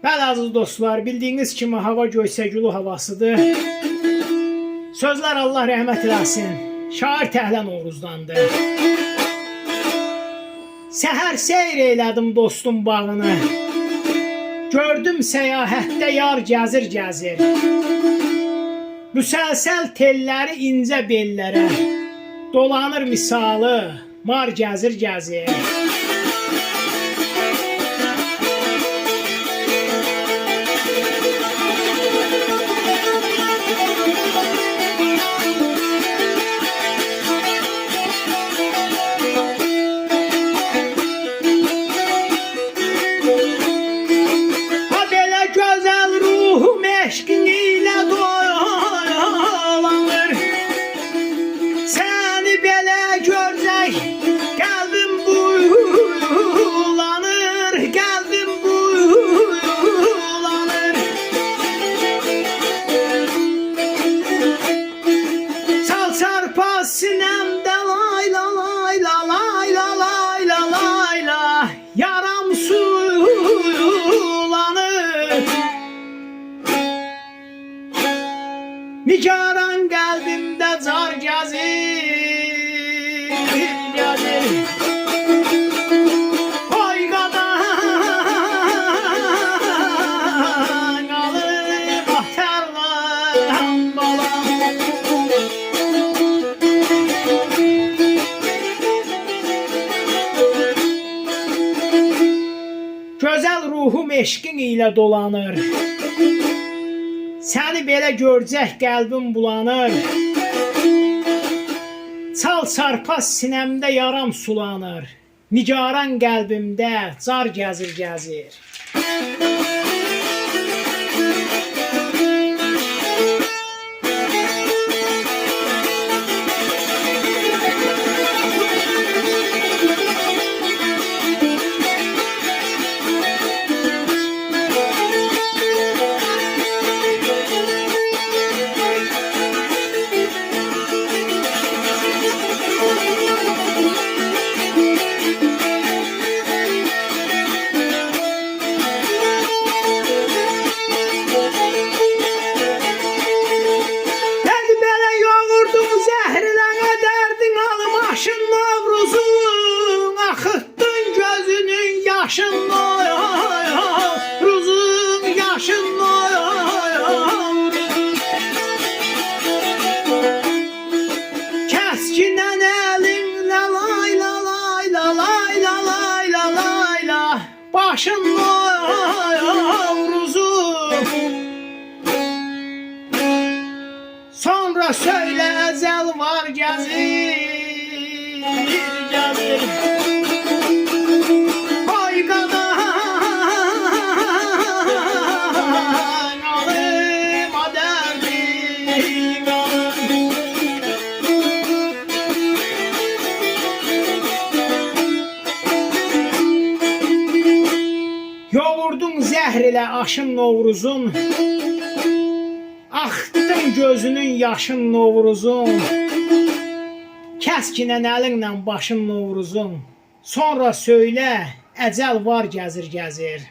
Bəli aziz dostlar, bildiyiniz kimi hava göysəgülü havasıdır. Sözlər Allah rəhmət eləsin. Şair Təhlən Oğuzdandır. Səhər seyr eylədim dostum bağını. Gördüm səyahətdə yar gəzir. Müsəlsəl telləri incə bellərə. Dolanır misalı, mar gəzir. Eşkin ilə dolanır. Səni belə görcək qəlbim bulanır. Çal çarpaz sinəmdə layla yaram sulanır. Nigaran qəlbimdə car gəzir. Oy qadan qalıb atarlan balam. Gözəl ruhum eşqin ilə dolanır. Səni belə görcək qəlbim bulanır. Çal çarpaz sinəmdə yaram sulanır. Nigaran qəlbimdə car gəzir. Novruzun axıtdın gözünün yaşını, Ruzun yaşını. Kəskinən əlinlə layla başın Novruzun. Sonra söylə əcəl var gəzir. Oy qadan qalıb dərdim Yoğurdun zəhr ilə aşın Novruzun. Axtdın gözünün yaşın Novruzun. Kəskinən əlinlə başın Novruzun. Sonra söylə əcəl var gəzir.